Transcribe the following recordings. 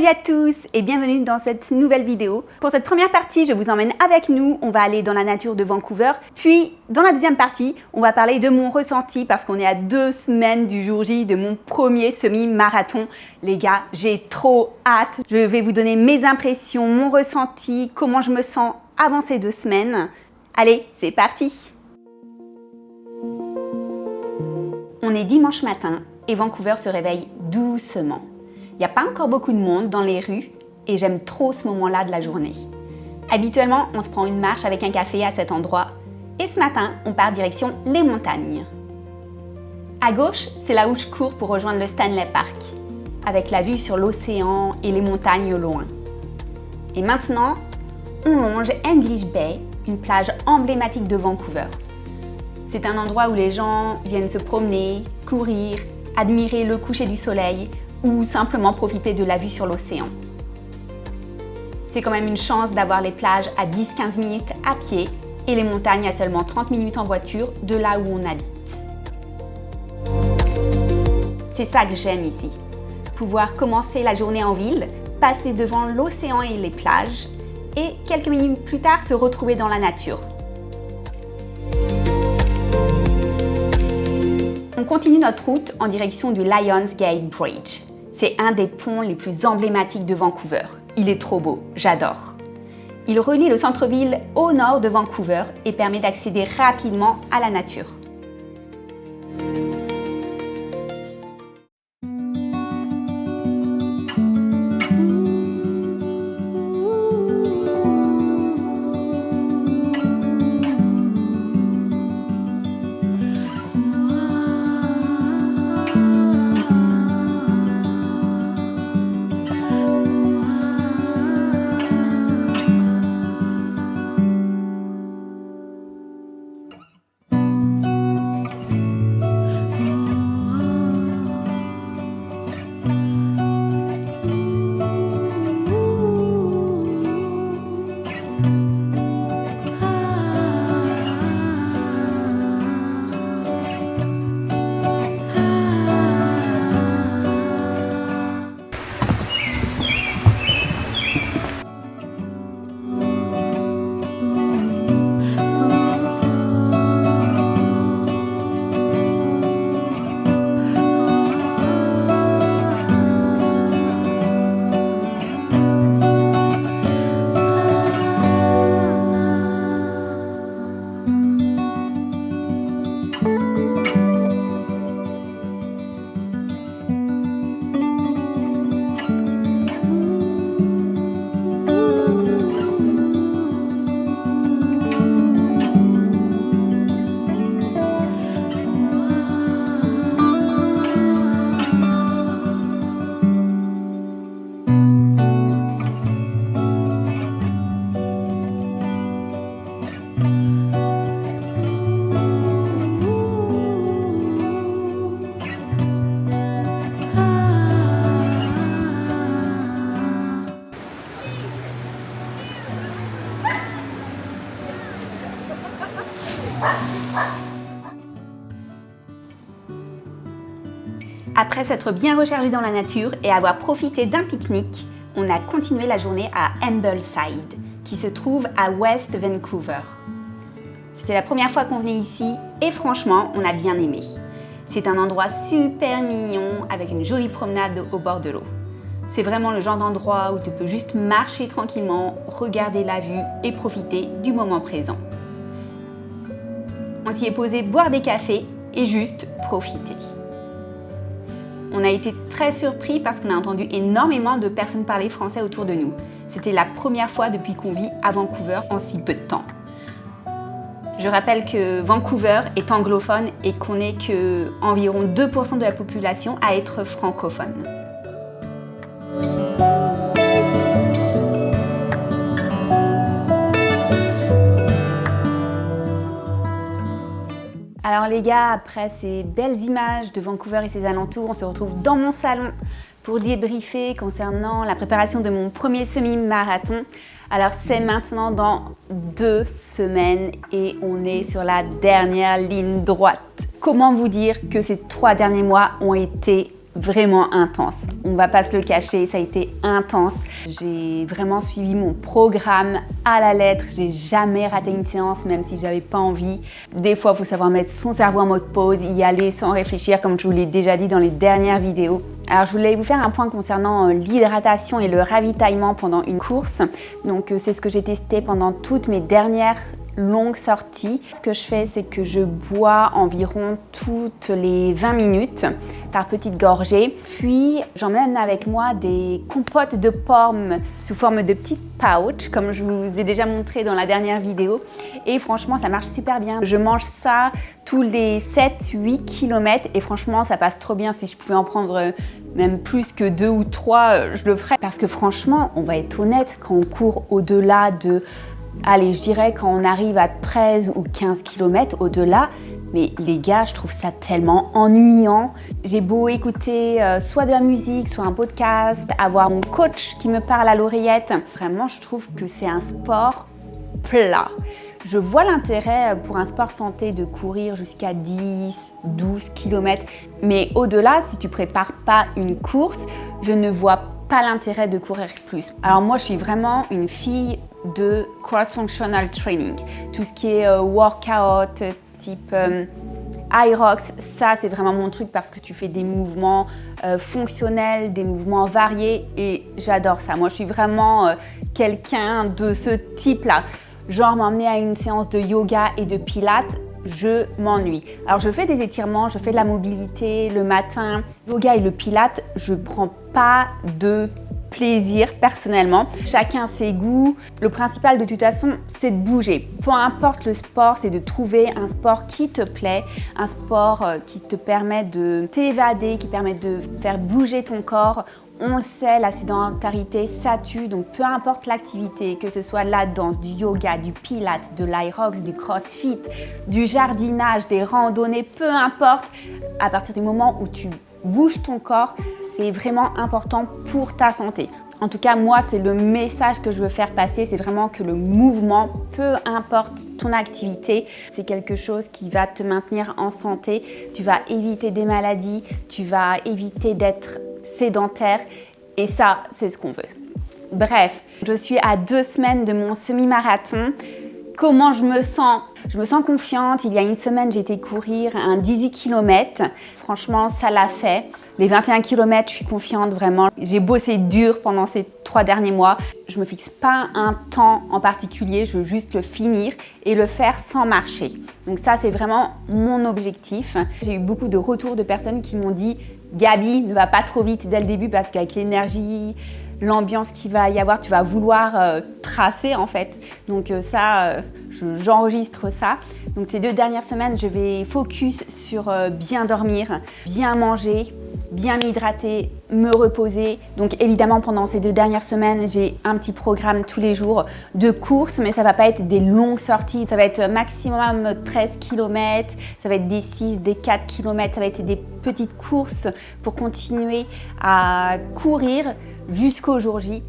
Salut à tous et bienvenue dans cette nouvelle vidéo. Pour cette première partie, je vous emmène avec nous, on va aller dans la nature de Vancouver. Puis dans la deuxième partie, on va parler de mon ressenti parce qu'on est à 2 semaines du jour J de mon premier semi-marathon. Les gars, j'ai trop hâte. Je vais vous donner mes impressions, mon ressenti, comment je me sens avant ces 2 semaines. Allez, c'est parti! On est dimanche matin et Vancouver se réveille doucement. Il n'y a pas encore beaucoup de monde dans les rues et j'aime trop ce moment-là de la journée. Habituellement, on se prend une marche avec un café à cet endroit et ce matin, on part direction les montagnes. À gauche, c'est là où je cours pour rejoindre le Stanley Park, avec la vue sur l'océan et les montagnes au loin. Et maintenant, on longe English Bay, une plage emblématique de Vancouver. C'est un endroit où les gens viennent se promener, courir, admirer le coucher du soleil ou simplement profiter de la vue sur l'océan. C'est quand même une chance d'avoir les plages à 10-15 minutes à pied et les montagnes à seulement 30 minutes en voiture de là où on habite. C'est ça que j'aime ici, pouvoir commencer la journée en ville, passer devant l'océan et les plages et quelques minutes plus tard se retrouver dans la nature. On continue notre route en direction du Lionsgate Bridge. C'est un des ponts les plus emblématiques de Vancouver. Il est trop beau, j'adore. Il relie le centre-ville au nord de Vancouver et permet d'accéder rapidement à la nature. Après s'être bien rechargé dans la nature et avoir profité d'un pique-nique, on a continué la journée à Ambleside, qui se trouve à West Vancouver. C'était la première fois qu'on venait ici et franchement, on a bien aimé. C'est un endroit super mignon avec une jolie promenade au bord de l'eau. C'est vraiment le genre d'endroit où tu peux juste marcher tranquillement, regarder la vue et profiter du moment présent. On s'y est posé boire des cafés et juste profiter. On a été très surpris parce qu'on a entendu énormément de personnes parler français autour de nous. C'était la première fois depuis qu'on vit à Vancouver en si peu de temps. Je rappelle que Vancouver est anglophone et qu'on n'est qu'environ 2% de la population à être francophone. Alors les gars, après ces belles images de Vancouver et ses alentours, on se retrouve dans mon salon pour débriefer concernant la préparation de mon premier semi-marathon. Alors c'est maintenant dans 2 semaines et on est sur la dernière ligne droite. Comment vous dire que ces 3 derniers mois ont été vraiment intense. On va pas se le cacher, ça a été intense. J'ai vraiment suivi mon programme à la lettre. J'ai jamais raté une séance, même si j'avais pas envie. Des fois, il faut savoir mettre son cerveau en mode pause, y aller sans réfléchir, comme je vous l'ai déjà dit dans les dernières vidéos. Alors, je voulais vous faire un point concernant l'hydratation et le ravitaillement pendant une course. Donc, c'est ce que j'ai testé pendant toutes mes dernières longue sortie. Ce que je fais, c'est que je bois environ toutes les 20 minutes par petites gorgées. Puis, j'emmène avec moi des compotes de pommes sous forme de petites pouches, comme je vous ai déjà montré dans la dernière vidéo. Et franchement, ça marche super bien. Je mange ça tous les 7-8 km et franchement, ça passe trop bien. Si je pouvais en prendre même plus que 2 ou 3, je le ferais. Parce que franchement, on va être honnête, quand on court au-delà de... Allez, je dirais quand on arrive à 13 ou 15 km au-delà, mais les gars, je trouve ça tellement ennuyant. J'ai beau écouter soit de la musique, soit un podcast, avoir mon coach qui me parle à l'oreillette. Vraiment, je trouve que c'est un sport plat. Je vois l'intérêt pour un sport santé de courir jusqu'à 10, 12 km, mais au-delà, si tu prépares pas une course, je ne vois pas l'intérêt de courir plus. Alors moi, je suis vraiment une fille de cross-functional training. Tout ce qui est workout, type Hyrox, ça c'est vraiment mon truc parce que tu fais des mouvements fonctionnels, des mouvements variés et j'adore ça. Moi, je suis vraiment quelqu'un de ce type-là. Genre m'emmener à une séance de yoga et de pilates, je m'ennuie. Alors je fais des étirements, je fais de la mobilité le matin. Yoga et le pilates, je prends pas de plaisir personnellement. Chacun ses goûts. Le principal de toute façon, c'est de bouger. Peu importe le sport, c'est de trouver un sport qui te plaît, un sport qui te permet de t'évader, qui permet de faire bouger ton corps. On le sait, la sédentarité, ça tue. Donc, peu importe l'activité, que ce soit la danse, du yoga, du pilates, de l'Hyrox, du crossfit, du jardinage, des randonnées, peu importe, à partir du moment où tu bouges ton corps, c'est vraiment important pour ta santé. En tout cas, moi, c'est le message que je veux faire passer, c'est vraiment que le mouvement, peu importe ton activité, c'est quelque chose qui va te maintenir en santé. Tu vas éviter des maladies, tu vas éviter d'être sédentaire et ça, c'est ce qu'on veut. Bref, je suis à 2 semaines de mon semi-marathon. Comment je me sens? Je me sens confiante. Il y a une semaine, j'ai été courir un 18 km. Franchement, ça l'a fait. Les 21 km, je suis confiante vraiment. J'ai bossé dur pendant ces 3 derniers mois. Je ne me fixe pas un temps en particulier. Je veux juste le finir et le faire sans marcher. Donc ça, c'est vraiment mon objectif. J'ai eu beaucoup de retours de personnes qui m'ont dit « Gabi, ne va pas trop vite dès le début parce qu'avec l'énergie, l'ambiance qu'il va y avoir, tu vas vouloir tracer en fait. » Donc ça, j'enregistre ça. Donc ces 2 dernières semaines, je vais focus sur bien dormir, bien manger, bien m'hydrater, me reposer. Donc évidemment, pendant ces 2 dernières semaines, j'ai un petit programme tous les jours de courses, mais ça va pas être des longues sorties. Ça va être maximum 13 km, ça va être des 6, des 4 km, ça va être des petites courses pour continuer à courir jusqu'au jour J.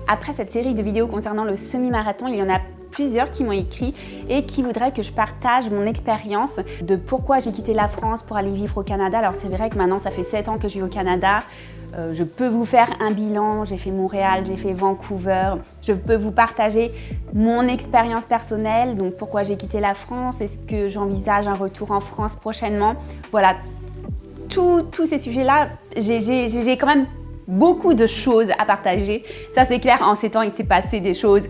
Après cette série de vidéos concernant le semi-marathon, il y en a plusieurs qui m'ont écrit et qui voudraient que je partage mon expérience de pourquoi j'ai quitté la France pour aller vivre au Canada. Alors c'est vrai que maintenant ça fait 7 ans que je vis au Canada. Je peux vous faire un bilan, j'ai fait Montréal, j'ai fait Vancouver. Je peux vous partager mon expérience personnelle, donc pourquoi j'ai quitté la France, est-ce que j'envisage un retour en France prochainement. Voilà, tous ces sujets-là, j'ai quand même beaucoup de choses à partager. Ça c'est clair, en ces temps il s'est passé des choses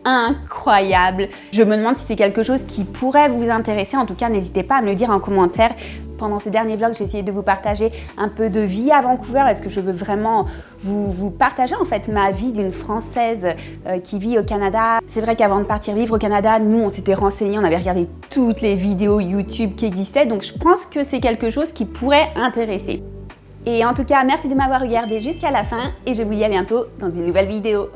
incroyables. Je me demande si c'est quelque chose qui pourrait vous intéresser. En tout cas, n'hésitez pas à me le dire en commentaire. Pendant ces derniers vlogs, j'ai essayé de vous partager un peu de vie à Vancouver parce que je veux vraiment vous partager en fait ma vie d'une Française qui vit au Canada. C'est vrai qu'avant de partir vivre au Canada, nous on s'était renseignés, on avait regardé toutes les vidéos YouTube qui existaient, donc je pense que c'est quelque chose qui pourrait intéresser. Et en tout cas, merci de m'avoir regardé jusqu'à la fin et je vous dis à bientôt dans une nouvelle vidéo.